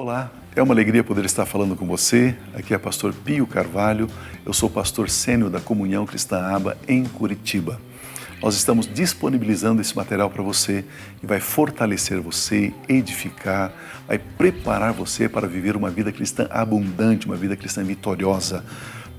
Olá, é uma alegria poder estar falando com você. Aqui é pastor Pio Carvalho, eu sou pastor sênior da Comunhão Cristã Aba em Curitiba. Nós estamos disponibilizando esse material para você que vai fortalecer você, edificar, vai preparar você para viver uma vida cristã abundante, uma vida cristã vitoriosa.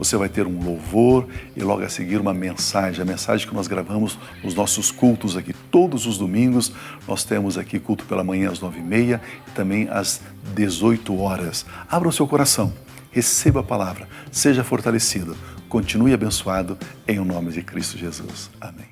Você vai ter um louvor e logo a seguir uma mensagem, a mensagem que nós gravamos nos nossos cultos aqui. Todos os domingos nós temos aqui culto pela manhã às 9h30 e também às 18 horas. Abra o seu coração, receba a palavra, seja fortalecido, continue abençoado em o nome de Cristo Jesus. Amém.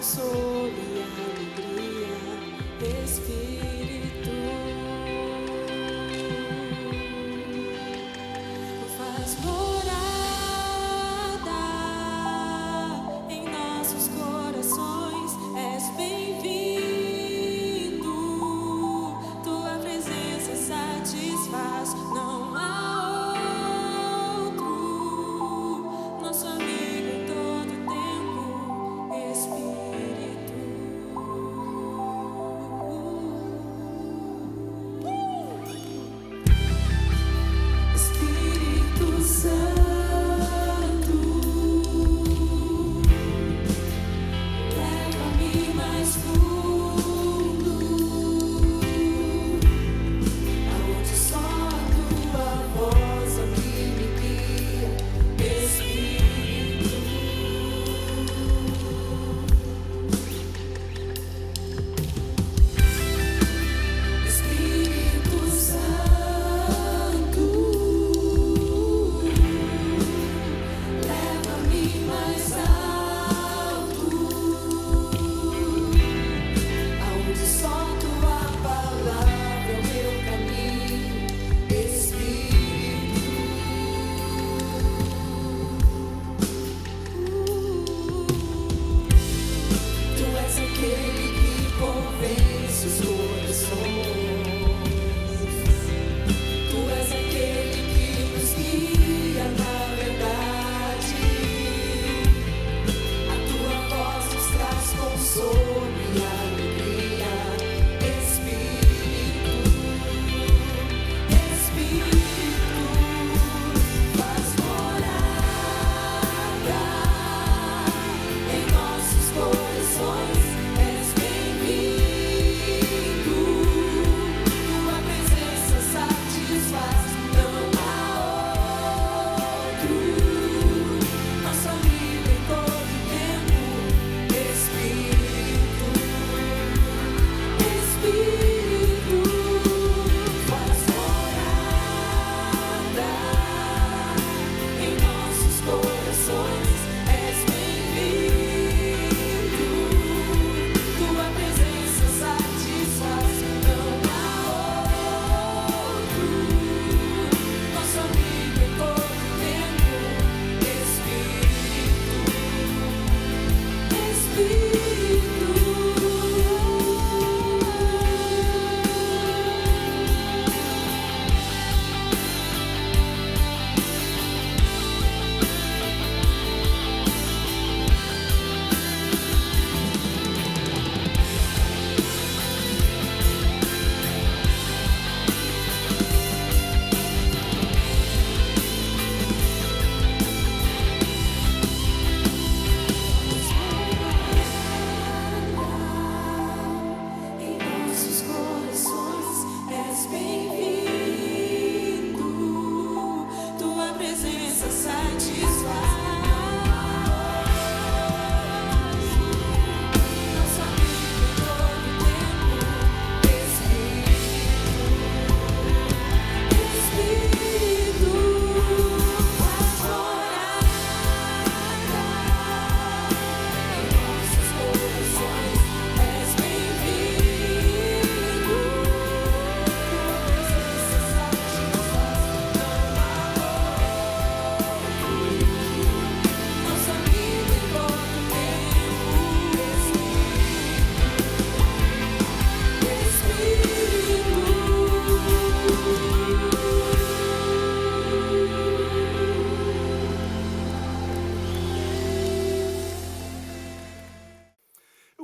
Consolo e alegria, Espírito, faz morada em nossos corações. És bem-vindo, tua presença satisfaz. Não há outro, nosso amigo em todo tempo, Espírito.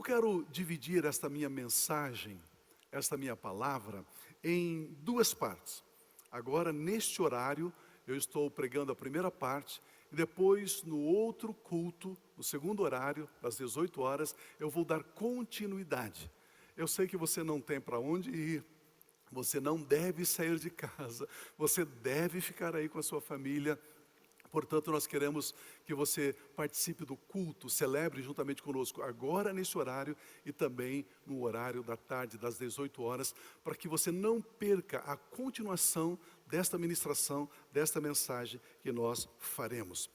quero dividir esta minha mensagem, esta minha palavra, em duas partes. Agora, neste horário, eu estou pregando a primeira parte, e depois, no outro culto, no segundo horário, das 18 horas, eu vou dar continuidade. Eu sei que você não tem para onde ir, você não deve sair de casa, você deve ficar aí com a sua família. Portanto, nós queremos que você participe do culto, celebre juntamente conosco agora nesse horário e também no horário da tarde, das 18 horas, para que você não perca a continuação desta ministração, desta mensagem que nós faremos.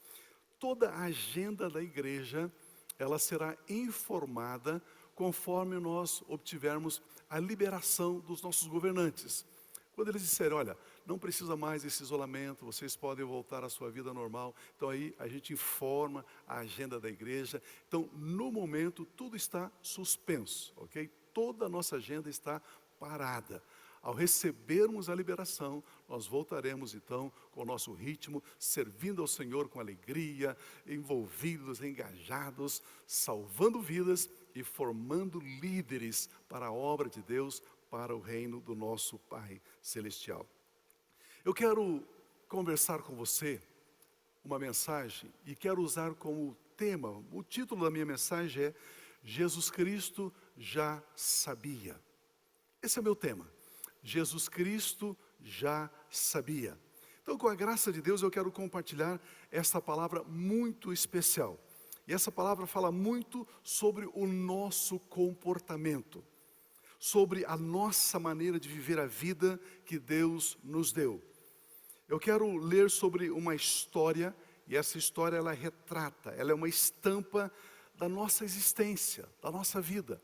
Toda a agenda da igreja, ela será informada conforme nós obtivermos a liberação dos nossos governantes. Quando eles disserem, olha, não precisa mais desse isolamento, vocês podem voltar à sua vida normal. Então aí a gente informa a agenda da igreja. Então, no momento, tudo está suspenso, ok? Toda a nossa agenda está parada. Ao recebermos a liberação, nós voltaremos então com o nosso ritmo, servindo ao Senhor com alegria, envolvidos, engajados, salvando vidas e formando líderes para a obra de Deus, para o reino do nosso Pai Celestial. Eu quero conversar com você uma mensagem e quero usar como tema, o título da minha mensagem é Jesus Cristo já sabia. Esse é o meu tema. Jesus Cristo já sabia. Então, com a graça de Deus, eu quero compartilhar esta palavra muito especial. E essa palavra fala muito sobre o nosso comportamento, sobre a nossa maneira de viver a vida que Deus nos deu. Eu quero ler sobre uma história, e essa história ela retrata, ela é uma estampa da nossa existência, da nossa vida.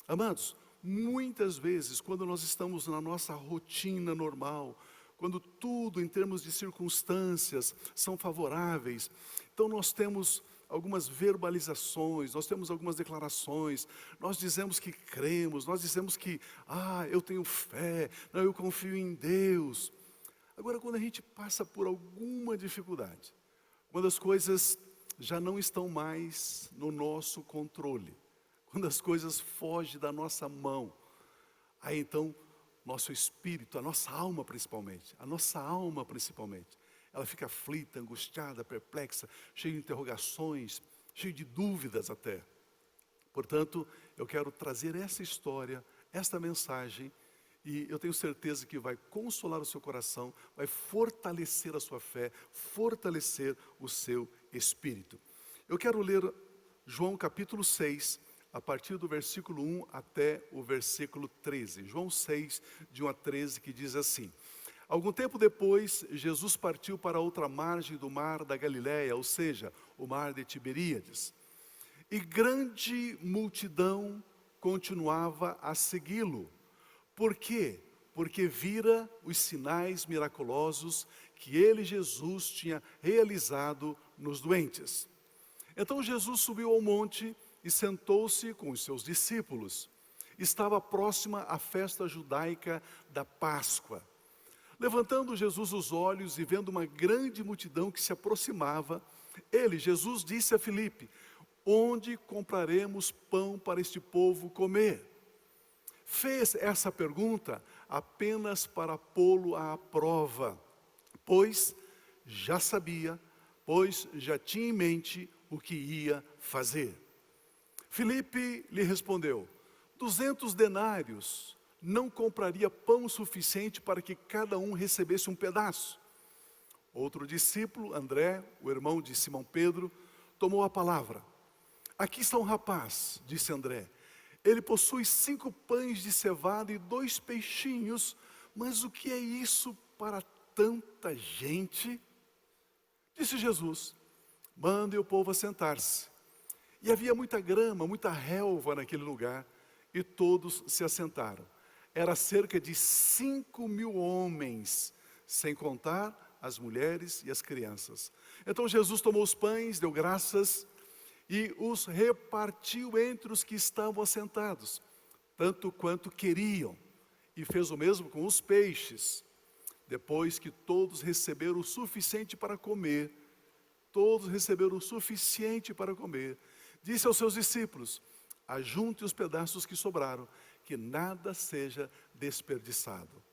Amados, muitas vezes, quando nós estamos na nossa rotina normal, quando tudo em termos de circunstâncias são favoráveis, então nós temos algumas verbalizações, nós temos algumas declarações, nós dizemos que cremos, nós dizemos que, eu tenho fé, não, eu confio em Deus. Agora, quando a gente passa por alguma dificuldade, quando as coisas já não estão mais no nosso controle, quando as coisas fogem da nossa mão, aí então, nosso espírito, a nossa alma principalmente, ela fica aflita, angustiada, perplexa, cheia de interrogações, cheia de dúvidas até. Portanto, eu quero trazer essa história, esta mensagem, e eu tenho certeza que vai consolar o seu coração, vai fortalecer a sua fé, fortalecer o seu espírito. Eu quero ler João capítulo 6, a partir do versículo 1 até o versículo 13. João 6, de 1 a 13, que diz assim: Algum tempo depois, Jesus partiu para outra margem do mar da Galileia, ou seja, o mar de Tiberíades. E grande multidão continuava a segui-lo. Por quê? Porque vira os sinais miraculosos que ele, Jesus, tinha realizado nos doentes. Então Jesus subiu ao monte e sentou-se com os seus discípulos. Estava próxima a festa judaica da Páscoa. Levantando Jesus os olhos e vendo uma grande multidão que se aproximava, Jesus, disse a Filipe: onde compraremos pão para este povo comer? Fez essa pergunta apenas para pô-lo à prova, pois já sabia, pois já tinha em mente o que ia fazer. Filipe lhe respondeu: 200 denários não compraria pão suficiente para que cada um recebesse um pedaço. Outro discípulo, André, o irmão de Simão Pedro, tomou a palavra. Aqui está um rapaz, disse André. Ele possui 5 pães de cevada e 2 peixinhos, mas o que é isso para tanta gente? Disse Jesus: mande o povo assentar-se. E havia muita grama, muita relva naquele lugar, e todos se assentaram. Era cerca de 5.000 homens, sem contar as mulheres e as crianças. Então Jesus tomou os pães, deu graças e os repartiu entre os que estavam assentados, tanto quanto queriam, e fez o mesmo com os peixes. Depois que todos receberam o suficiente para comer, disse aos seus discípulos: Ajunte os pedaços que sobraram, que nada seja desperdiçado.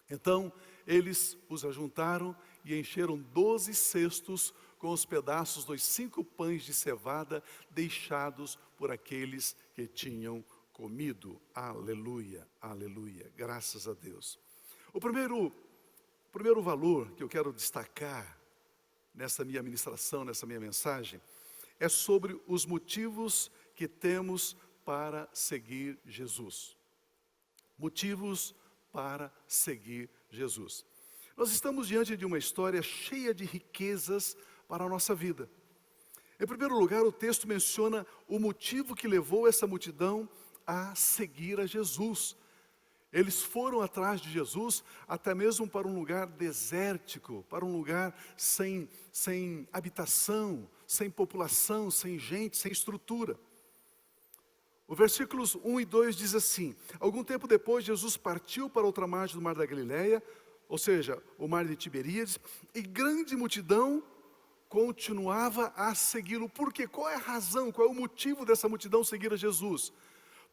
Então, eles os ajuntaram e encheram 12 cestos com os pedaços dos 5 pães de cevada deixados por aqueles que tinham comido. Aleluia, aleluia, graças a Deus. O primeiro valor que eu quero destacar nessa minha ministração, nessa minha mensagem, é sobre os motivos que temos para seguir Jesus. Motivos para seguir Jesus. Nós estamos diante de uma história cheia de riquezas para a nossa vida. Em primeiro lugar, o texto menciona o motivo que levou essa multidão a seguir a Jesus. Eles foram atrás de Jesus até mesmo para um lugar desértico, para um lugar sem habitação, sem população, sem gente, sem estrutura. O versículos 1 e 2 diz assim: algum tempo depois, Jesus partiu para outra margem do mar da Galileia, ou seja, o mar de Tiberíades, e grande multidão continuava a segui-lo. Por quê? Qual é a razão, qual é o motivo dessa multidão seguir a Jesus?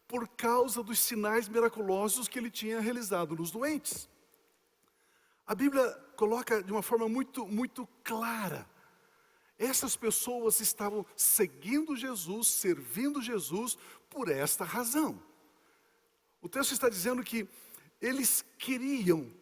Por causa dos sinais miraculosos que ele tinha realizado nos doentes. A Bíblia coloca de uma forma muito clara. Essas pessoas estavam seguindo Jesus, servindo Jesus por esta razão. O texto está dizendo que eles queriam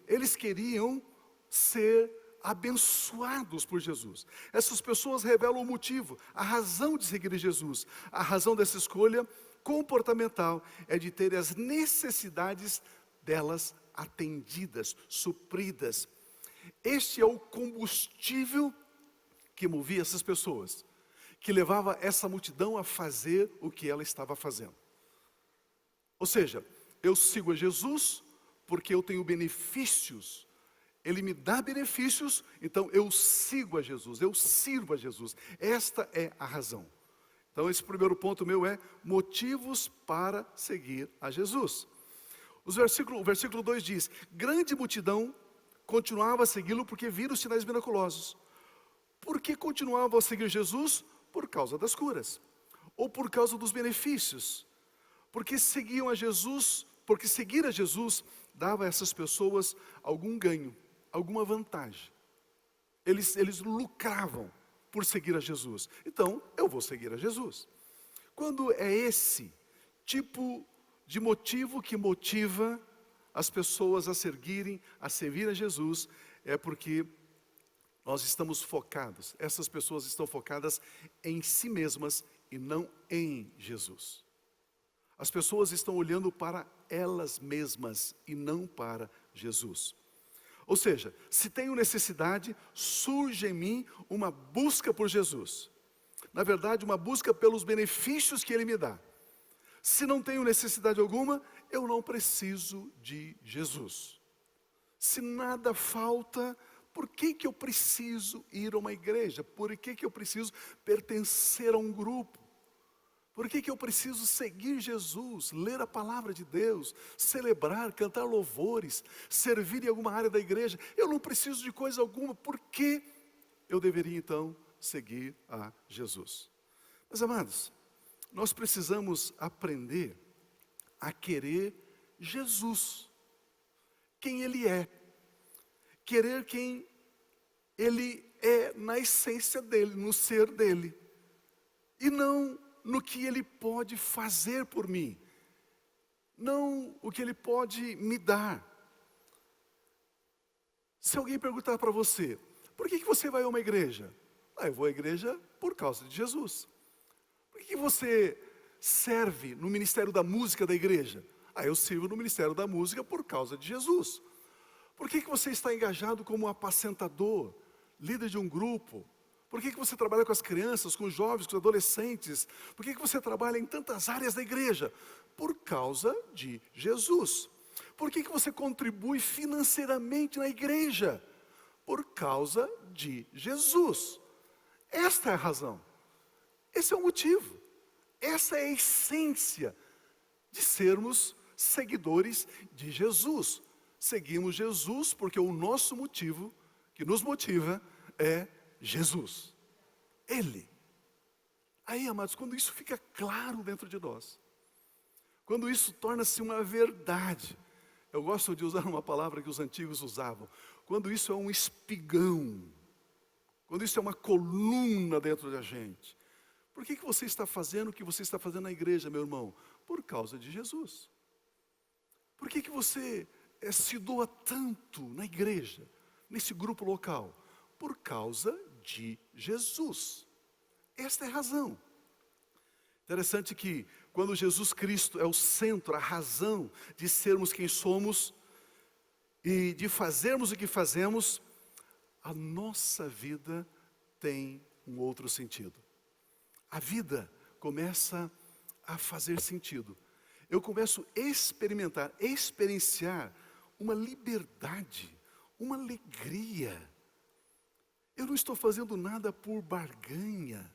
ser abençoados por Jesus. Essas pessoas revelam o motivo, a razão de seguir Jesus. A razão dessa escolha comportamental é de ter as necessidades delas atendidas, supridas. Este é o combustível que movia essas pessoas, que levava essa multidão a fazer o que ela estava fazendo. Ou seja, eu sigo a Jesus porque eu tenho benefícios. Ele me dá benefícios, então eu sigo a Jesus, eu sirvo a Jesus. Esta é a razão. Então esse primeiro ponto meu é motivos para seguir a Jesus. O versículo 2 diz: grande multidão continuava a segui-lo porque viram os sinais miraculosos. Por que continuavam a seguir Jesus? Por causa das curas, ou por causa dos benefícios. Porque seguiam a Jesus, porque seguir a Jesus dava a essas pessoas algum ganho, alguma vantagem. Eles lucravam por seguir a Jesus. Então, eu vou seguir a Jesus. Quando é esse tipo de motivo que motiva as pessoas a servir a Jesus, é porque nós estamos focados, essas pessoas estão focadas em si mesmas e não em Jesus. As pessoas estão olhando para elas mesmas e não para Jesus. Ou seja, se tenho necessidade, surge em mim uma busca por Jesus. Na verdade, uma busca pelos benefícios que Ele me dá. Se não tenho necessidade alguma, eu não preciso de Jesus. Se nada falta, por que eu preciso ir a uma igreja? Por que eu preciso pertencer a um grupo? Por que eu preciso seguir Jesus, ler a palavra de Deus, celebrar, cantar louvores, servir em alguma área da igreja? Eu não preciso de coisa alguma, por que eu deveria então seguir a Jesus? Meus amados, nós precisamos aprender a querer Jesus, quem Ele é, querer quem Ele é na essência dEle, no ser dEle, e não no que Ele pode fazer por mim, não o que Ele pode me dar. Se alguém perguntar para você, por que você vai a uma igreja? Eu vou à igreja por causa de Jesus. Por que você serve no ministério da música da igreja? Eu sirvo no ministério da música por causa de Jesus. Por que você está engajado como apacentador, líder de um grupo? Por que você trabalha com as crianças, com os jovens, com os adolescentes? Por que você trabalha em tantas áreas da igreja? Por causa de Jesus. Por que você contribui financeiramente na igreja? Por causa de Jesus. Esta é a razão. Esse é o motivo. Essa é a essência de sermos seguidores de Jesus. Seguimos Jesus porque o nosso motivo, que nos motiva, é Jesus. Ele. Aí, amados, quando isso fica claro dentro de nós, quando isso torna-se uma verdade, eu gosto de usar uma palavra que os antigos usavam, quando isso é um espigão, quando isso é uma coluna dentro da gente. Por que você está fazendo o que você está fazendo na igreja, meu irmão? Por causa de Jesus. Por que você se doa tanto na igreja, nesse grupo local? Por causa de Jesus. Esta é a razão. Interessante que quando Jesus Cristo é o centro, a razão de sermos quem somos e de fazermos o que fazemos, a nossa vida tem um outro sentido. A vida começa a fazer sentido. Eu começo a experienciar uma liberdade, uma alegria. Eu não estou fazendo nada por barganha.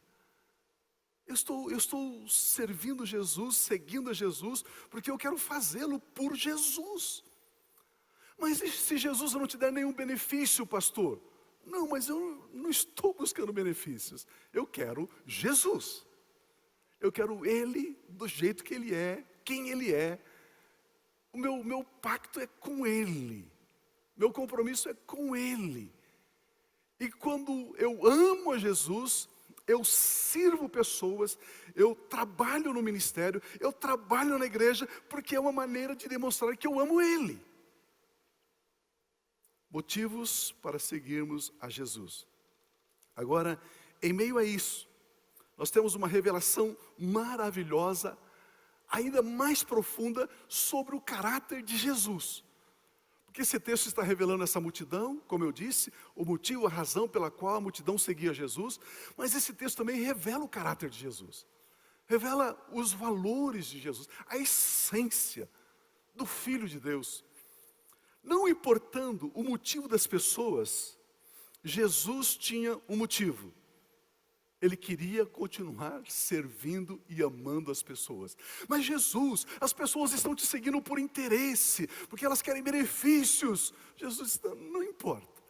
Eu estou servindo Jesus, seguindo a Jesus, porque eu quero fazê-lo por Jesus. Mas e se Jesus não te der nenhum benefício, pastor? Não, mas eu não estou buscando benefícios. Eu quero Jesus. Eu quero Ele do jeito que Ele é, quem Ele é. O meu pacto é com Ele. Meu compromisso é com Ele. E quando eu amo a Jesus, eu sirvo pessoas, eu trabalho no ministério, eu trabalho na igreja, porque é uma maneira de demonstrar que eu amo Ele. Motivos para seguirmos a Jesus. Agora, em meio a isso, nós temos uma revelação maravilhosa, ainda mais profunda, sobre o caráter de Jesus. Porque esse texto está revelando essa multidão, como eu disse, o motivo, a razão pela qual a multidão seguia Jesus, mas esse texto também revela o caráter de Jesus. Revela os valores de Jesus, a essência do Filho de Deus. Não importando o motivo das pessoas, Jesus tinha um motivo. Ele queria continuar servindo e amando as pessoas. Mas Jesus, as pessoas estão te seguindo por interesse, porque elas querem benefícios. Jesus, não importa.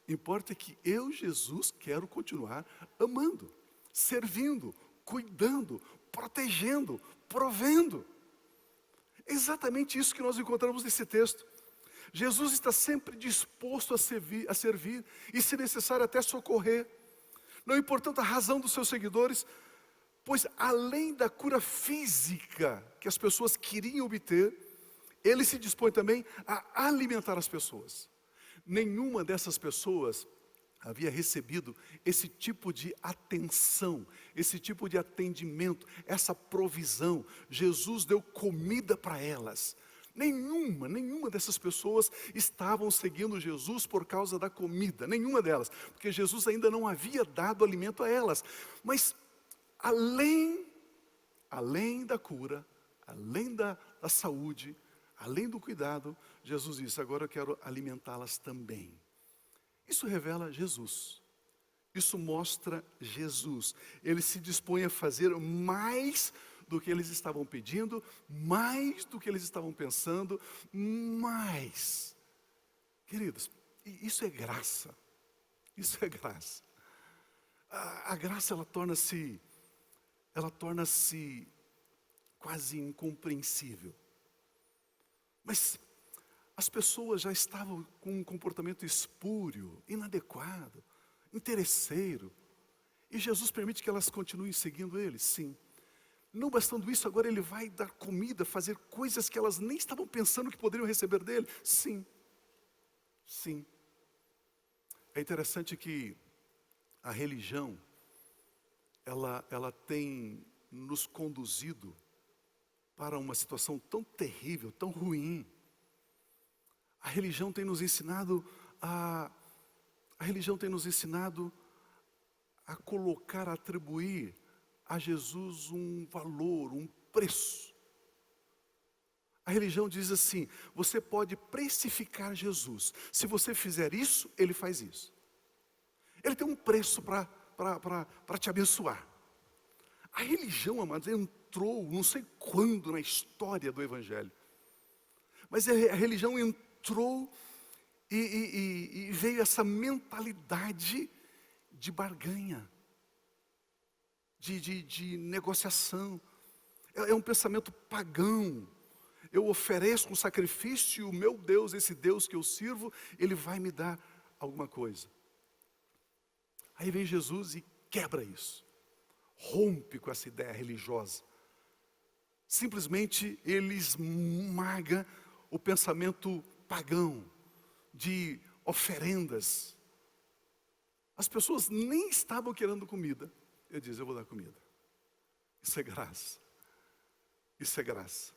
Importa que eu, Jesus, quero continuar amando, servindo, cuidando, protegendo, provendo. É exatamente isso que nós encontramos nesse texto. Jesus está sempre disposto a servir e, se necessário, até socorrer. Não importando a razão dos seus seguidores, pois além da cura física que as pessoas queriam obter, ele se dispõe também a alimentar as pessoas. Nenhuma dessas pessoas havia recebido esse tipo de atenção, esse tipo de atendimento, essa provisão. Jesus deu comida para elas. Nenhuma dessas pessoas estavam seguindo Jesus por causa da comida, nenhuma delas, porque Jesus ainda não havia dado alimento a elas. Mas além da cura, além da saúde, além do cuidado, Jesus disse: agora eu quero alimentá-las também. Isso revela Jesus. Isso mostra Jesus. Ele se dispõe a fazer mais do que eles estavam pedindo, mais do que eles estavam pensando, mais. Queridos, isso é graça. Isso é graça. A graça, ela torna-se quase incompreensível. Mas as pessoas já estavam com um comportamento espúrio, inadequado, interesseiro. E Jesus permite que elas continuem seguindo Ele? Sim. Não bastando isso, agora Ele vai dar comida, fazer coisas que elas nem estavam pensando que poderiam receber dEle? Sim. Sim. É interessante que a religião, ela tem nos conduzido para uma situação tão terrível, tão ruim. A religião tem nos ensinado a colocar, a atribuir a Jesus um valor, um preço. A religião diz assim: você pode precificar Jesus. Se você fizer isso, Ele faz isso. Ele tem um preço para te abençoar. A religião, amados, entrou, não sei quando, na história do Evangelho. Mas a religião entrou e veio essa mentalidade de barganha. de negociação. É um pensamento pagão. Eu ofereço um sacrifício e o meu Deus, esse Deus que eu sirvo, Ele vai me dar alguma coisa. Aí vem Jesus e quebra isso. Rompe com essa ideia religiosa. Simplesmente Ele esmaga o pensamento pagão de oferendas. As pessoas nem estavam querendo comida. Ele diz, eu vou dar comida. Isso é graça. Isso é graça.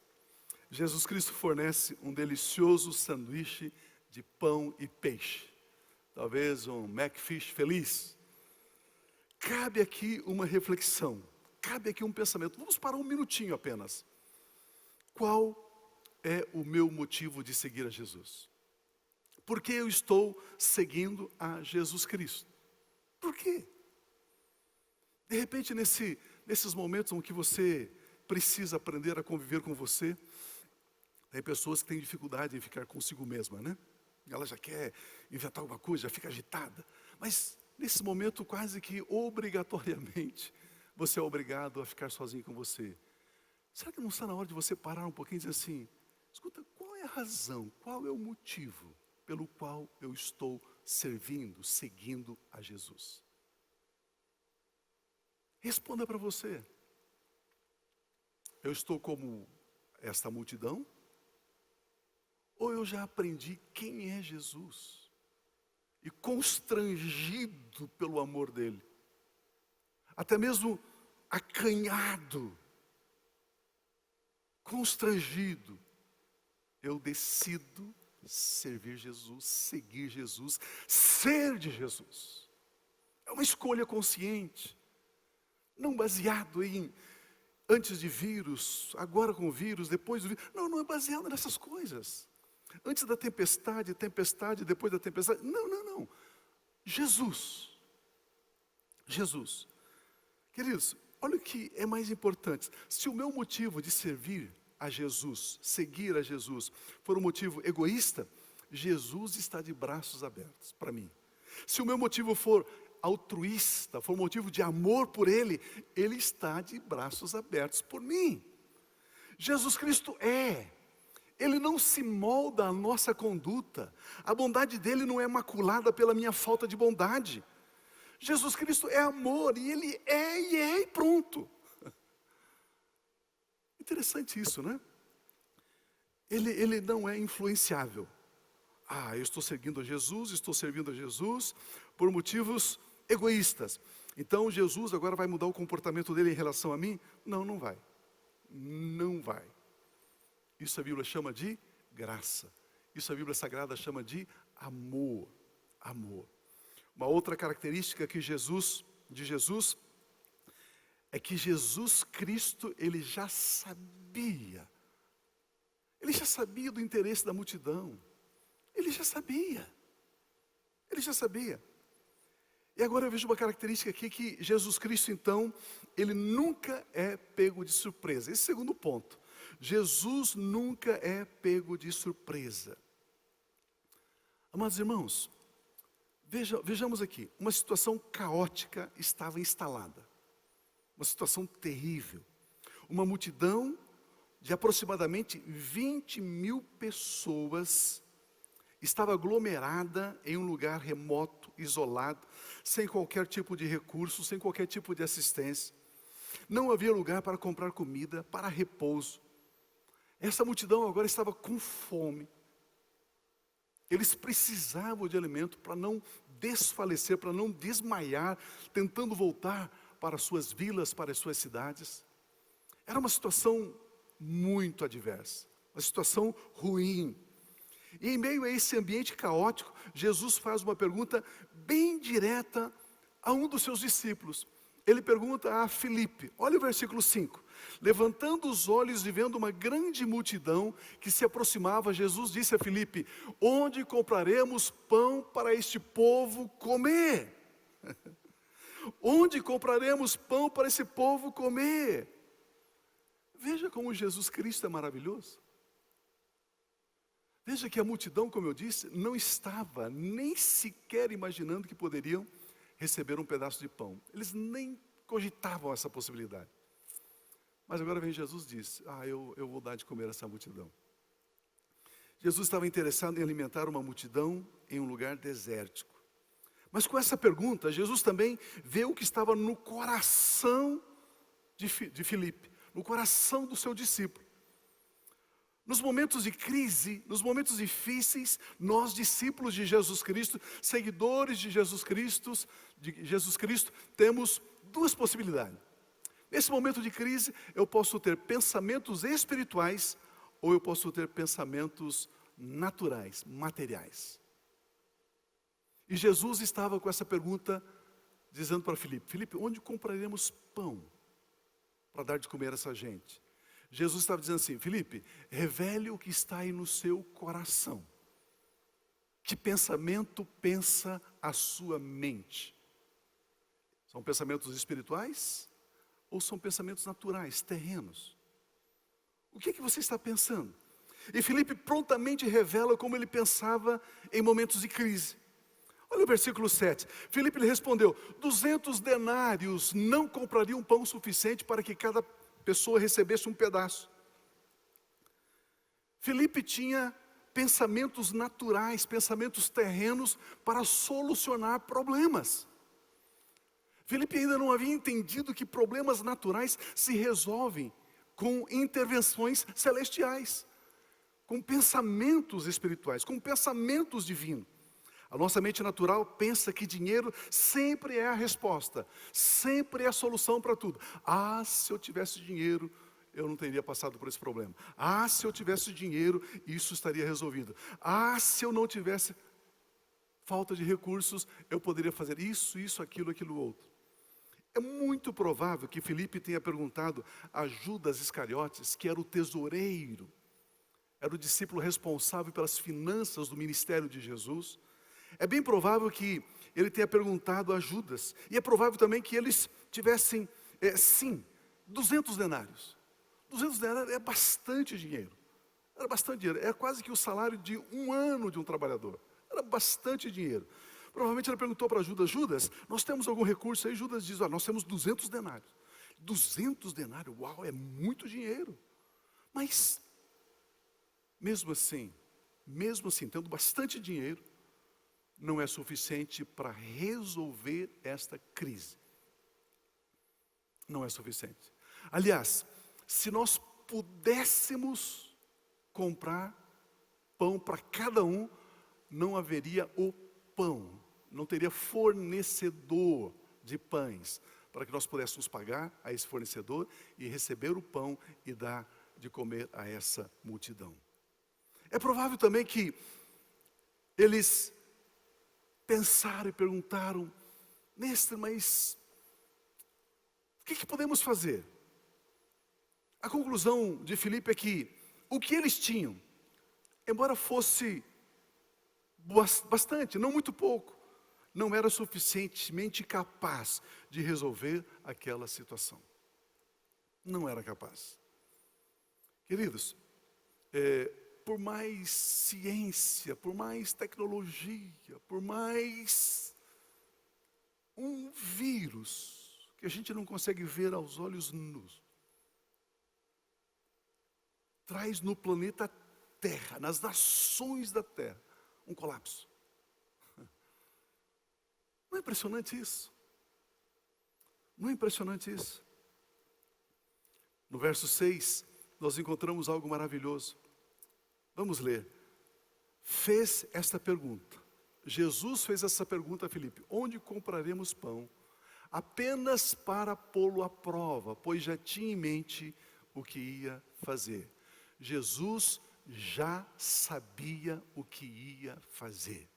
Jesus Cristo fornece um delicioso sanduíche de pão e peixe. Talvez um McFish feliz. Cabe aqui uma reflexão. Cabe aqui um pensamento. Vamos parar um minutinho apenas. Qual é o meu motivo de seguir a Jesus? Por que eu estou seguindo a Jesus Cristo? Por quê? De repente, nesses momentos em que você precisa aprender a conviver com você, tem pessoas que têm dificuldade em ficar consigo mesma, né? Ela já quer inventar alguma coisa, já fica agitada. Mas, nesse momento, quase que obrigatoriamente, você é obrigado a ficar sozinho com você. Será que não está na hora de você parar um pouquinho e dizer assim, escuta, qual é a razão, qual é o motivo pelo qual eu estou servindo, seguindo a Jesus? Responda para você. Eu estou como esta multidão? Ou eu já aprendi quem é Jesus? E constrangido pelo amor dele, até mesmo acanhado, constrangido, eu decido servir Jesus, seguir Jesus, ser de Jesus. É uma escolha consciente, não baseado em antes de vírus, agora com vírus, depois do vírus. Não é baseado nessas coisas. Antes da tempestade, depois da tempestade. Não. Jesus. Queridos, olha o que é mais importante. Se o meu motivo de servir a Jesus, seguir a Jesus, for um motivo egoísta, Jesus está de braços abertos para mim. Se o meu motivo for altruísta, for um motivo de amor por Ele, Ele está de braços abertos por mim. Jesus Cristo Ele não se molda à nossa conduta. A bondade dEle não é maculada pela minha falta de bondade. Jesus Cristo é amor, e Ele e pronto. Interessante isso, né? Ele não é influenciável. Eu estou seguindo a Jesus, estou servindo a Jesus por motivos egoístas. Então Jesus agora vai mudar o comportamento dele em relação a mim? Não vai. Não vai. Isso a Bíblia chama de graça. Isso a Bíblia Sagrada chama de amor. Amor. Uma outra característica de Jesus é que Jesus Cristo, Ele já sabia. Ele já sabia do interesse da multidão. Ele já sabia. E agora eu vejo uma característica aqui que Jesus Cristo, então, Ele nunca é pego de surpresa. Esse é o segundo ponto. Jesus nunca é pego de surpresa. Amados irmãos, vejamos aqui. Uma situação caótica estava instalada. Uma situação terrível. Uma multidão de aproximadamente 20.000 pessoas estava aglomerada em um lugar remoto, isolado, sem qualquer tipo de recurso, sem qualquer tipo de assistência. Não havia lugar para comprar comida, para repouso. Essa multidão agora estava com fome. Eles precisavam de alimento para não desfalecer, para não desmaiar, tentando voltar para suas vilas, para as suas cidades. Era uma situação muito adversa, uma situação ruim. E em meio a esse ambiente caótico, Jesus faz uma pergunta bem direta a um dos seus discípulos. Ele pergunta a Filipe, olha o versículo 5. Levantando os olhos e vendo uma grande multidão que se aproximava, Jesus disse a Filipe: onde compraremos pão para este povo comer? Onde compraremos pão para esse povo comer? Veja como Jesus Cristo é maravilhoso. Veja que a multidão, como eu disse, não estava nem sequer imaginando que poderiam receber um pedaço de pão. Eles nem cogitavam essa possibilidade. Mas agora vem Jesus e diz, eu vou dar de comer essa multidão. Jesus estava interessado em alimentar uma multidão em um lugar desértico. Mas com essa pergunta, Jesus também vê o que estava no coração de Filipe, no coração do seu discípulo. Nos momentos de crise, nos momentos difíceis, nós, discípulos de Jesus Cristo, seguidores de Jesus Cristo, temos duas possibilidades. Nesse momento de crise, eu posso ter pensamentos espirituais ou eu posso ter pensamentos naturais, materiais. E Jesus estava com essa pergunta, dizendo para Filipe, Filipe, onde compraremos pão para dar de comer a essa gente? Jesus estava dizendo assim, Filipe, revele o que está aí no seu coração. Que pensamento pensa a sua mente? São pensamentos espirituais ou são pensamentos naturais, terrenos? O que você está pensando? E Filipe prontamente revela como ele pensava em momentos de crise. Olha o versículo 7. Filipe lhe respondeu, 200 denários não comprariam pão suficiente para que cada pessoa recebesse um pedaço. Filipe tinha pensamentos naturais, pensamentos terrenos para solucionar problemas. Filipe ainda não havia entendido que problemas naturais se resolvem com intervenções celestiais, com pensamentos espirituais, com pensamentos divinos. A nossa mente natural pensa que dinheiro sempre é a resposta, sempre é a solução para tudo. Se eu tivesse dinheiro, eu não teria passado por esse problema. Se eu tivesse dinheiro, isso estaria resolvido. Se eu não tivesse falta de recursos, eu poderia fazer isso, aquilo outro. É muito provável que Filipe tenha perguntado a Judas Iscariotes, que era o tesoureiro, era o discípulo responsável pelas finanças do ministério de Jesus. É bem provável que ele tenha perguntado a Judas. E é provável também que eles tivessem, 200 denários. 200 denários é bastante dinheiro. Era bastante dinheiro. É quase que o salário de um ano de um trabalhador. Era bastante dinheiro. Provavelmente ele perguntou para Judas, Judas, nós temos algum recurso aí? Judas diz, nós temos 200 denários. 200 denários, uau, é muito dinheiro. Mas, mesmo assim, tendo bastante dinheiro, não é suficiente para resolver esta crise. Não é suficiente. Aliás, se nós pudéssemos comprar pão para cada um, não haveria o pão, não teria fornecedor de pães, para que nós pudéssemos pagar a esse fornecedor e receber o pão e dar de comer a essa multidão. É provável também que eles pensaram e perguntaram, mestre, mas o que podemos fazer? A conclusão de Filipe é que o que eles tinham, embora fosse bastante, não muito pouco, não era suficientemente capaz de resolver aquela situação. Não era capaz. Queridos, por mais ciência, por mais tecnologia, por mais um vírus que a gente não consegue ver aos olhos nus, traz no planeta Terra, nas nações da Terra, um colapso. Não é impressionante isso? Não é impressionante isso? No verso 6, nós encontramos algo maravilhoso. Vamos ler. Fez esta pergunta. Jesus fez essa pergunta a Filipe. Onde compraremos pão? Apenas para pô-lo à prova, pois já tinha em mente o que ia fazer. Jesus já sabia o que ia fazer.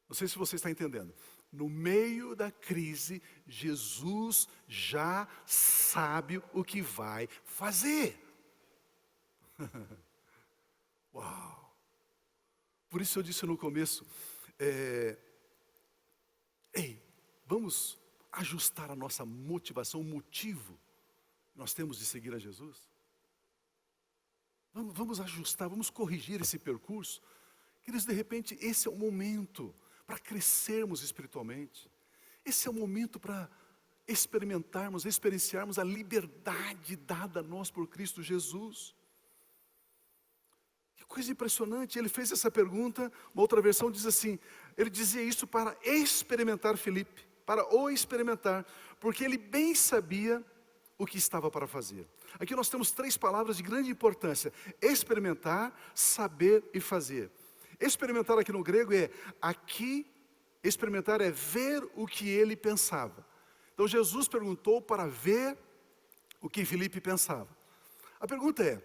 Não sei se você está entendendo. No meio da crise, Jesus já sabe o que vai fazer. Uau! Por isso eu disse no começo, vamos ajustar a nossa motivação, o motivo que nós temos de seguir a Jesus? Vamos ajustar, vamos corrigir esse percurso. Queridos, de repente, esse é o momento para crescermos espiritualmente. Esse é o momento para experimentarmos, experienciarmos a liberdade dada a nós por Cristo Jesus. Que coisa impressionante, ele fez essa pergunta, uma outra versão diz assim, ele dizia isso para experimentar Filipe, para o experimentar, porque ele bem sabia o que estava para fazer. Aqui nós temos 3 palavras de grande importância: experimentar, saber e fazer. Experimentar aqui no grego experimentar é ver o que ele pensava. Então Jesus perguntou para ver o que Filipe pensava. A pergunta é,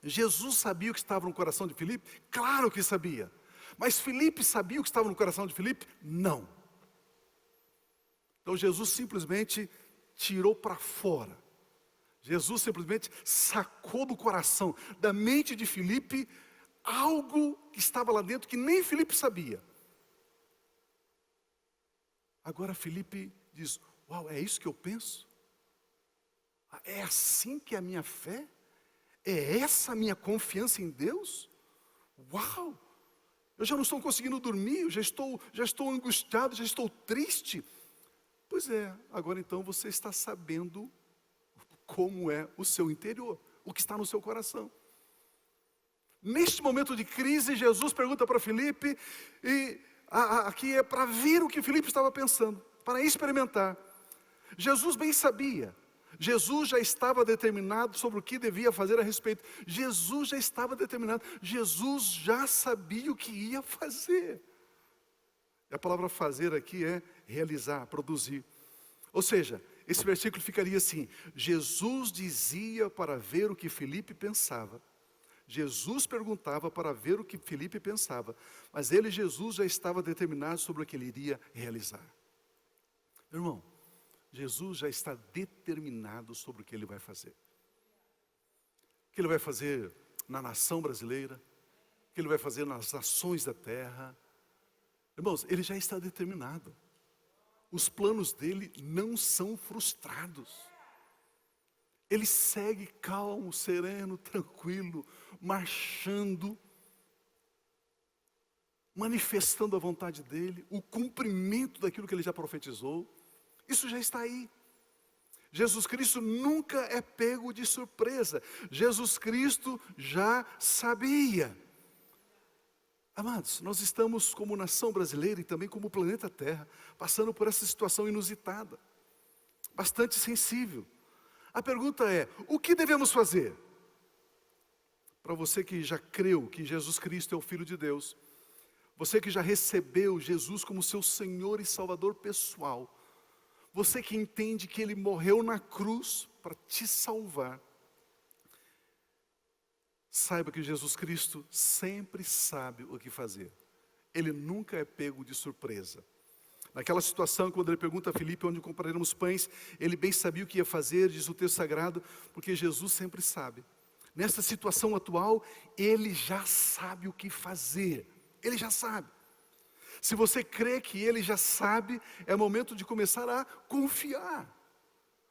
Jesus sabia o que estava no coração de Filipe? Claro que sabia. Mas Filipe sabia o que estava no coração de Filipe? Não. Então Jesus simplesmente tirou para fora. Jesus simplesmente sacou do coração, da mente de Filipe, algo que estava lá dentro que nem Filipe sabia. Agora Filipe diz, uau, é isso que eu penso? É assim que é a minha fé? É essa a minha confiança em Deus? Uau! Eu já não estou conseguindo dormir, eu já estou angustiado, já estou triste. Pois é, agora então você está sabendo como é o seu interior, o que está no seu coração. Neste momento de crise, Jesus pergunta para Filipe, e aqui é para ver o que Filipe estava pensando, para experimentar. Jesus bem sabia, Jesus já estava determinado sobre o que devia fazer a respeito. Jesus já estava determinado, Jesus já sabia o que ia fazer. E a palavra fazer aqui é realizar, produzir. Ou seja, esse versículo ficaria assim, Jesus dizia para ver o que Filipe pensava. Jesus perguntava para ver o que Filipe pensava, mas ele, Jesus, já estava determinado sobre o que ele iria realizar. Meu irmão, Jesus já está determinado sobre o que ele vai fazer. O que ele vai fazer na nação brasileira, o que ele vai fazer nas nações da terra. Irmãos, ele já está determinado. Os planos dele não são frustrados. Ele segue calmo, sereno, tranquilo, marchando, manifestando a vontade dele, o cumprimento daquilo que ele já profetizou. Isso já está aí. Jesus Cristo nunca é pego de surpresa. Jesus Cristo já sabia. Amados, nós estamos como nação brasileira e também como planeta Terra, passando por essa situação inusitada, bastante sensível. A pergunta é, o que devemos fazer? Para você que já creu que Jesus Cristo é o Filho de Deus, você que já recebeu Jesus como seu Senhor e Salvador pessoal, você que entende que Ele morreu na cruz para te salvar, saiba que Jesus Cristo sempre sabe o que fazer. Ele nunca é pego de surpresa. Naquela situação, quando ele pergunta a Filipe onde compraremos pães, ele bem sabia o que ia fazer, diz o texto sagrado, porque Jesus sempre sabe. Nessa situação atual, ele já sabe o que fazer. Ele já sabe. Se você crê que ele já sabe, é momento de começar a confiar.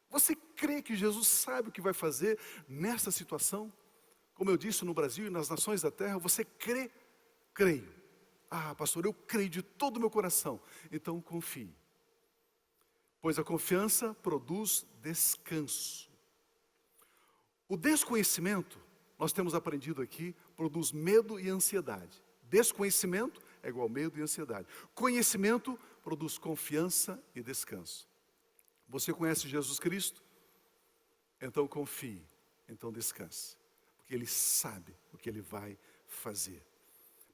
Você crê que Jesus sabe o que vai fazer nessa situação? Como eu disse, no Brasil e nas nações da terra, você crê? Creio. Ah, pastor, eu creio de todo o meu coração. Então confie. Pois a confiança produz descanso. O desconhecimento, nós temos aprendido aqui, produz medo e ansiedade. Desconhecimento é igual a medo e ansiedade. Conhecimento produz confiança e descanso. Você conhece Jesus Cristo? Então confie, então descanse. Porque Ele sabe o que Ele vai fazer.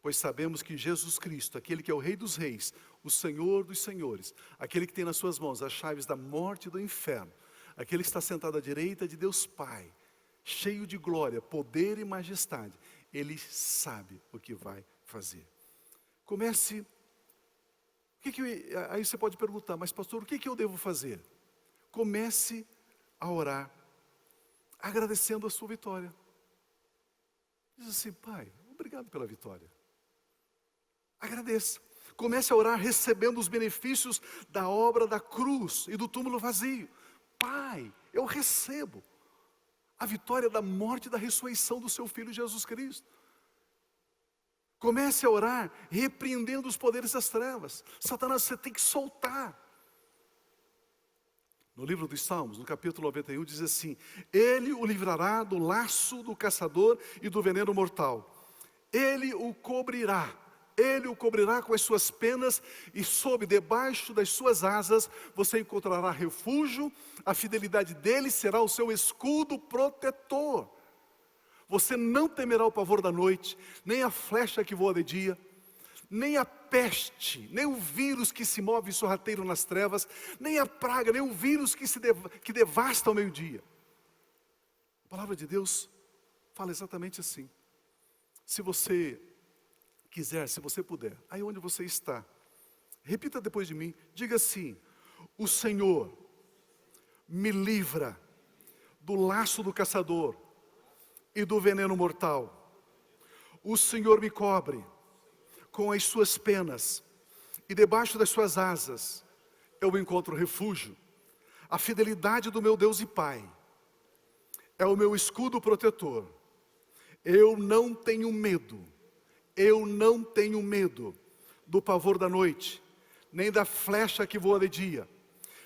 Pois sabemos que Jesus Cristo, aquele que é o Rei dos Reis, o Senhor dos Senhores, aquele que tem nas suas mãos as chaves da morte e do inferno, aquele que está sentado à direita de Deus Pai, cheio de glória, poder e majestade, Ele sabe o que vai fazer. Comece, aí você pode perguntar, mas pastor, o que eu devo fazer? Comece a orar, agradecendo a sua vitória. Diz assim, Pai, obrigado pela vitória. Agradeça. Comece a orar recebendo os benefícios da obra da cruz e do túmulo vazio. Pai, eu recebo a vitória da morte e da ressurreição do seu Filho Jesus Cristo. Comece a orar repreendendo os poderes das trevas. Satanás, você tem que soltar. No livro dos Salmos, no capítulo 91, diz assim: Ele o livrará do laço do caçador e do veneno mortal. Ele o cobrirá com as suas penas, e debaixo das suas asas você encontrará refúgio. A fidelidade dele será o seu escudo protetor. Você não temerá o pavor da noite, nem a flecha que voa de dia, nem a peste, nem o vírus que se move sorrateiro nas trevas, nem a praga, nem o vírus que devasta ao meio-dia. A palavra de Deus fala exatamente assim. Se você quiser, se você puder, aí onde você está, repita depois de mim, diga assim: o Senhor me livra do laço do caçador e do veneno mortal. O Senhor me cobre com as suas penas, e debaixo das suas asas eu encontro refúgio. A fidelidade do meu Deus e Pai é o meu escudo protetor. Eu não tenho medo do pavor da noite, nem da flecha que voa de dia,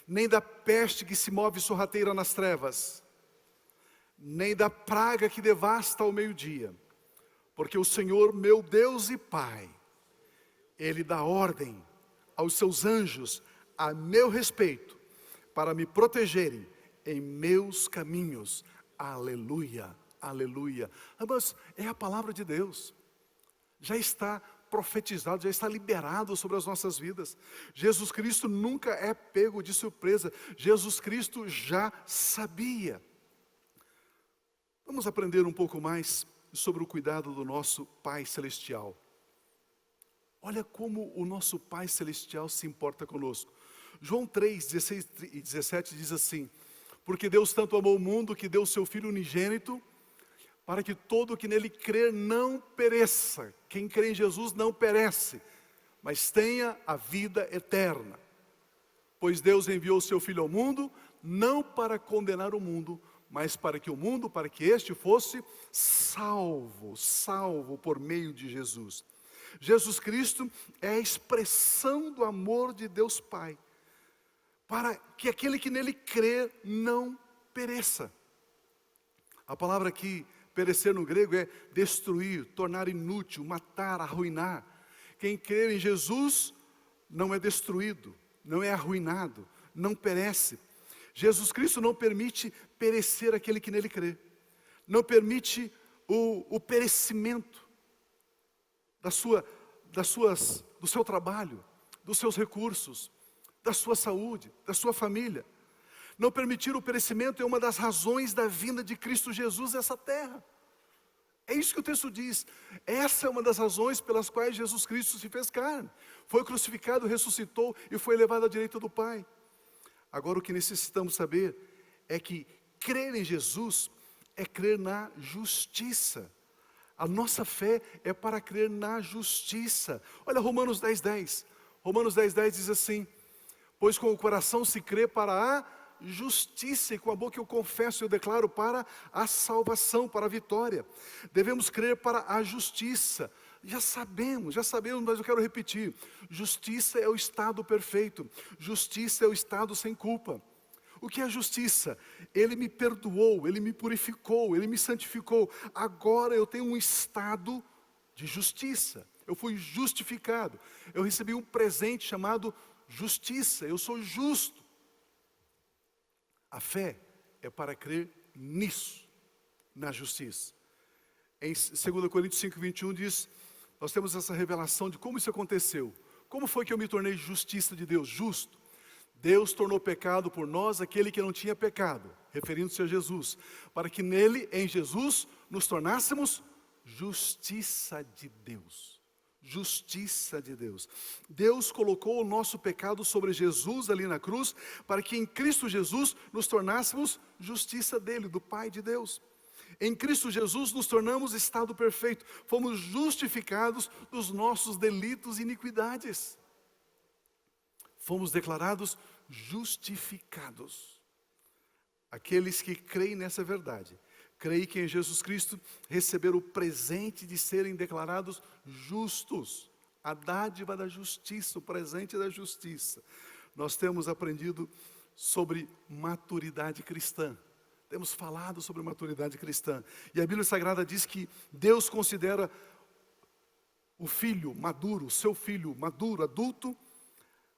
nem da peste que se move sorrateira nas trevas, nem da praga que devasta ao meio-dia, porque o Senhor, meu Deus e Pai, Ele dá ordem aos seus anjos a meu respeito, para me protegerem em meus caminhos. Aleluia, aleluia. Mas é a palavra de Deus, já está profetizado, já está liberado sobre as nossas vidas. Jesus Cristo nunca é pego de surpresa, Jesus Cristo já sabia. Vamos aprender um pouco mais sobre o cuidado do nosso Pai Celestial. Olha como o nosso Pai Celestial se importa conosco. João 3, 16 e 17 diz assim: porque Deus tanto amou o mundo que deu o seu Filho unigênito, para que todo que nele crer não pereça. Quem crê em Jesus não perece, mas tenha a vida eterna. Pois Deus enviou o seu Filho ao mundo, não para condenar o mundo, mas para que este fosse salvo por meio de Jesus. Jesus Cristo é a expressão do amor de Deus Pai, para que aquele que nele crer não pereça. A palavra aqui, perecer no grego, é destruir, tornar inútil, matar, arruinar. Quem crer em Jesus não é destruído, não é arruinado, não perece. Jesus Cristo não permite perecer aquele que nele crê, não permite o perecimento do seu trabalho, dos seus recursos, da sua saúde, da sua família. Não permitir o perecimento é uma das razões da vinda de Cristo Jesus a essa terra. É isso que o texto diz. Essa é uma das razões pelas quais Jesus Cristo se fez carne. Foi crucificado, ressuscitou e foi levado à direita do Pai. Agora o que necessitamos saber é que crer em Jesus é crer na justiça. A nossa fé é para crer na justiça. Olha Romanos 10:10. Romanos 10:10 diz assim: pois com o coração se crê para a justiça, e com a boca eu confesso e eu declaro para a salvação, para a vitória. Devemos crer para a justiça. Já sabemos, mas eu quero repetir. Justiça é o estado perfeito. Justiça é o estado sem culpa. O que é justiça? Ele me perdoou, Ele me purificou, Ele me santificou. Agora eu tenho um estado de justiça. Eu fui justificado. Eu recebi um presente chamado justiça. Eu sou justo. A fé é para crer nisso, na justiça. Em 2 Coríntios 5:21 diz, nós temos essa revelação de como isso aconteceu. Como foi que eu me tornei justiça de Deus? Justo. Deus tornou pecado por nós aquele que não tinha pecado, referindo-se a Jesus, para que nele, em Jesus, nos tornássemos justiça de Deus. Justiça de Deus. Deus colocou o nosso pecado sobre Jesus ali na cruz, para que em Cristo Jesus nos tornássemos justiça dele, do Pai de Deus. Em Cristo Jesus nos tornamos estado perfeito, fomos justificados dos nossos delitos e iniquidades. Fomos declarados justificados. Aqueles que creem nessa verdade, creem que em Jesus Cristo receberam o presente de serem declarados justos, a dádiva da justiça, o presente da justiça. Nós temos aprendido sobre maturidade cristã. Temos falado sobre maturidade cristã. E a Bíblia Sagrada diz que Deus considera o filho maduro, o seu filho maduro, adulto,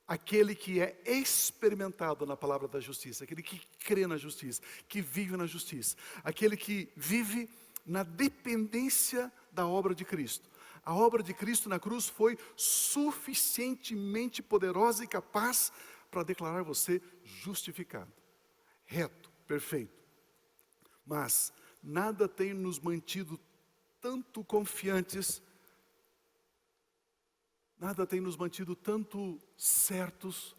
aquele que é experimentado na palavra da justiça, aquele que crê na justiça, que vive na justiça, aquele que vive na dependência da obra de Cristo. A obra de Cristo na cruz foi suficientemente poderosa e capaz para declarar você justificado, reto, perfeito. Mas nada tem nos mantido tanto confiantes, nada tem nos mantido tanto certos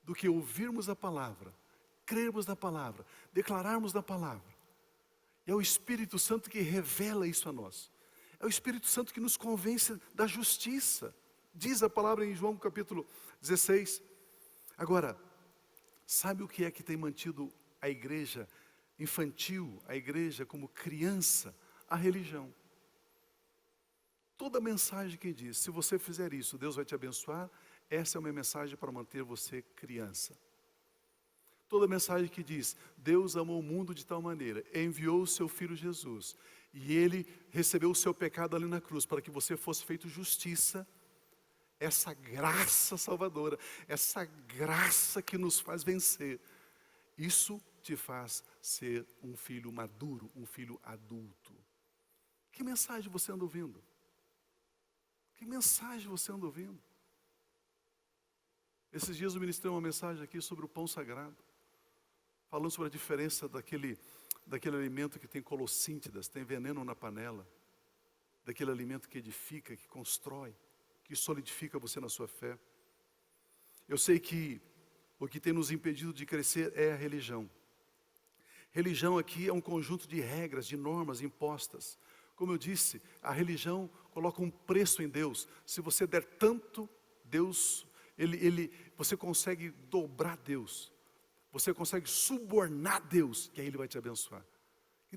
do que ouvirmos a palavra, crermos na palavra, declararmos na palavra. É o Espírito Santo que revela isso a nós. É o Espírito Santo que nos convence da justiça. Diz a palavra em João capítulo 16. Agora, sabe o que é que tem mantido a igreja infantil, a igreja como criança? A religião. Toda mensagem que diz, se você fizer isso, Deus vai te abençoar, essa é uma mensagem para manter você criança. Toda mensagem que diz, Deus amou o mundo de tal maneira, enviou o seu Filho Jesus, e Ele recebeu o seu pecado ali na cruz, para que você fosse feito justiça, essa graça salvadora, essa graça que nos faz vencer, isso te faz ser um filho maduro, um filho adulto. Que mensagem você anda ouvindo? Que mensagem você anda ouvindo? Esses dias eu ministrei uma mensagem aqui sobre o pão sagrado, falando sobre a diferença daquele alimento que tem colossíntidas, tem veneno na panela, daquele alimento que edifica, que constrói, que solidifica você na sua fé. Eu sei que o que tem nos impedido de crescer é a religião. Religião aqui é um conjunto de regras, de normas impostas. Como eu disse, a religião coloca um preço em Deus. Se você der tanto, Deus, você consegue dobrar Deus. Você consegue subornar Deus, que aí Ele vai te abençoar.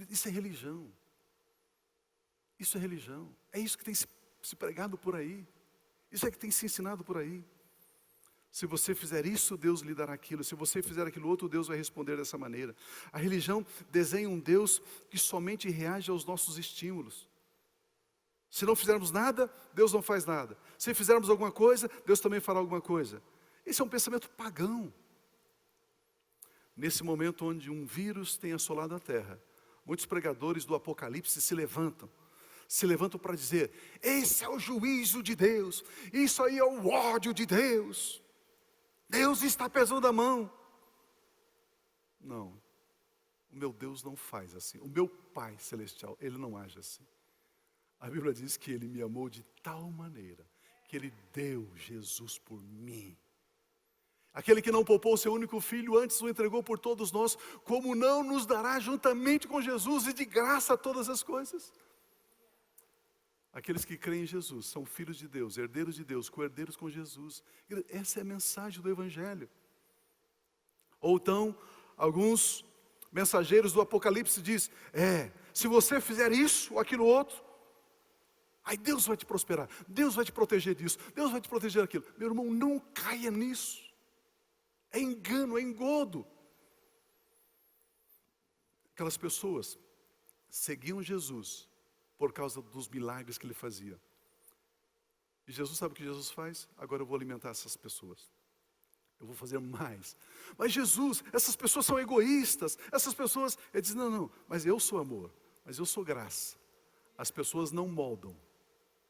Isso é religião. Isso é religião. É isso que tem se pregado por aí. Isso é que tem se ensinado por aí. Se você fizer isso, Deus lhe dará aquilo. Se você fizer aquilo outro, Deus vai responder dessa maneira. A religião desenha um Deus que somente reage aos nossos estímulos. Se não fizermos nada, Deus não faz nada. Se fizermos alguma coisa, Deus também fará alguma coisa. Esse é um pensamento pagão. Nesse momento onde um vírus tem assolado a terra, muitos pregadores do Apocalipse se levantam para dizer, esse é o juízo de Deus, isso aí é o ódio de Deus, Deus está pesando a mão. Não, o meu Deus não faz assim, o meu Pai Celestial, Ele não age assim. A Bíblia diz que Ele me amou de tal maneira, que Ele deu Jesus por mim. Aquele que não poupou o seu único filho, antes o entregou por todos nós, como não nos dará juntamente com Jesus e de graça todas as coisas? Aqueles que creem em Jesus são filhos de Deus, herdeiros de Deus, co-herdeiros com Jesus. Essa é a mensagem do Evangelho. Ou então, alguns mensageiros do Apocalipse dizem, se você fizer isso ou aquilo outro, aí Deus vai te prosperar, Deus vai te proteger disso, Deus vai te proteger daquilo. Meu irmão, não caia nisso. É engano, é engodo. Aquelas pessoas seguiam Jesus por causa dos milagres que Ele fazia. E Jesus, sabe o que Jesus faz? Agora eu vou alimentar essas pessoas. Eu vou fazer mais. Mas Jesus, essas pessoas são egoístas. Essas pessoas, Ele diz, não, mas eu sou amor, mas eu sou graça. As pessoas não moldam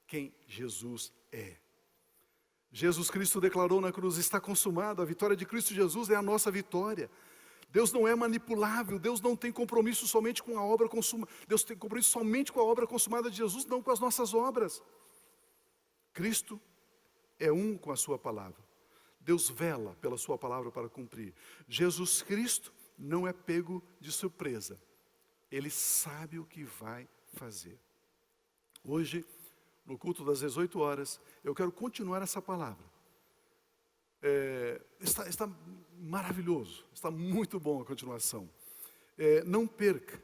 quem Jesus é. Jesus Cristo declarou na cruz, está consumado, a vitória de Cristo Jesus é a nossa vitória. Deus não é manipulável, Deus não tem compromisso somente com a obra consumada, Deus tem compromisso somente com a obra consumada de Jesus, não com as nossas obras. Cristo é um com a sua palavra. Deus vela pela sua palavra para cumprir. Jesus Cristo não é pego de surpresa. Ele sabe o que vai fazer. Hoje, no culto das 18 horas, eu quero continuar essa palavra. Está maravilhoso, está muito bom a continuação. Não perca.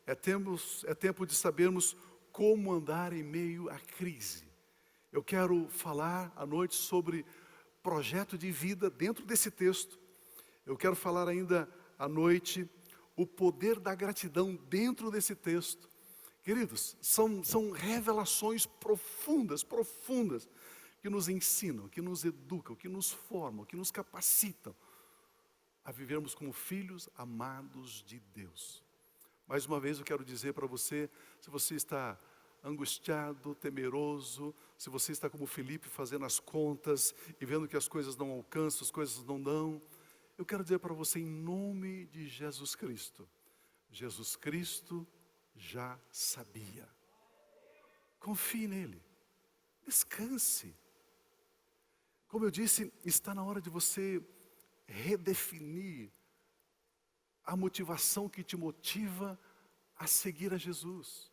É tempo de sabermos como andar em meio à crise. Eu quero falar à noite sobre projeto de vida dentro desse texto. Eu quero falar ainda à noite o poder da gratidão dentro desse texto. Queridos, são revelações profundas, que nos ensinam, que nos educam, que nos formam, que nos capacitam a vivermos como filhos amados de Deus. Mais uma vez eu quero dizer para você, se você está angustiado, temeroso, se você está como Felipe fazendo as contas e vendo que as coisas não alcançam, as coisas não dão, eu quero dizer para você em nome de Jesus Cristo já sabia. Confie nele, descanse. Como eu disse, está na hora de você redefinir a motivação que te motiva a seguir a Jesus.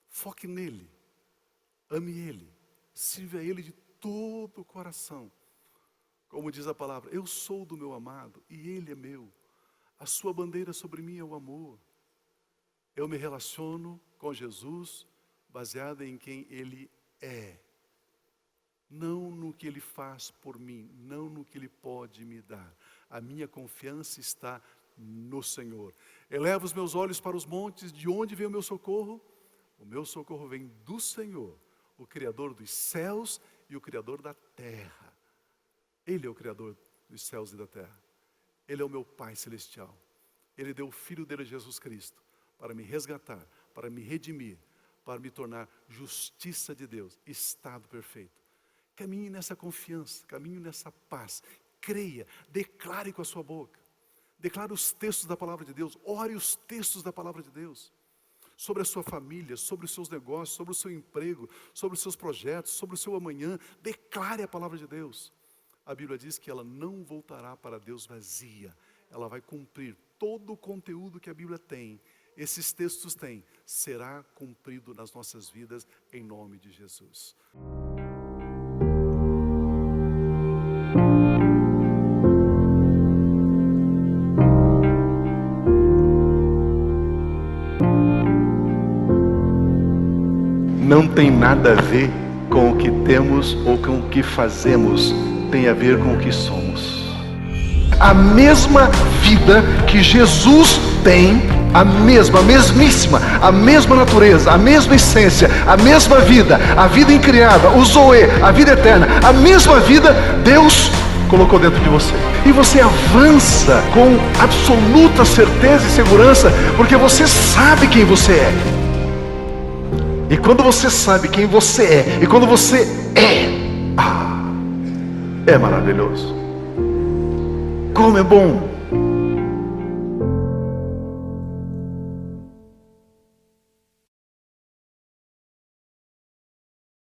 Foque nele, ame ele, sirva a ele de todo o coração. Como diz a palavra, eu sou do meu amado e ele é meu. A sua bandeira sobre mim é o amor. Eu me relaciono com Jesus baseado em quem ele é. Não no que ele faz por mim, não no que ele pode me dar. A minha confiança está no Senhor. Elevo os meus olhos para os montes, de onde vem o meu socorro? O meu socorro vem do Senhor, o Criador dos céus e o Criador da terra. Ele é o Criador dos céus e da terra. Ele é o meu Pai celestial. Ele deu o Filho dele, Jesus Cristo, para me resgatar, para me redimir, para me tornar justiça de Deus, estado perfeito. Caminhe nessa confiança, caminhe nessa paz. Creia, declare com a sua boca. Declare os textos da palavra de Deus. Ore os textos da palavra de Deus. Sobre a sua família, sobre os seus negócios, sobre o seu emprego, sobre os seus projetos, sobre o seu amanhã. Declare a palavra de Deus. A Bíblia diz que ela não voltará para Deus vazia. Ela vai cumprir todo o conteúdo que a Bíblia tem. Esses textos têm. Será cumprido nas nossas vidas em nome de Jesus. Não tem nada a ver com o que temos ou com o que fazemos, tem a ver com o que somos. A mesma vida que Jesus tem, a mesmíssima, a mesma natureza, a mesma essência, a mesma vida, a vida incriada, o Zoe, a vida eterna, a mesma vida, Deus colocou dentro de você. E você avança com absoluta certeza e segurança, porque você sabe quem você é. E quando você sabe quem você é, e quando você é maravilhoso. Como é bom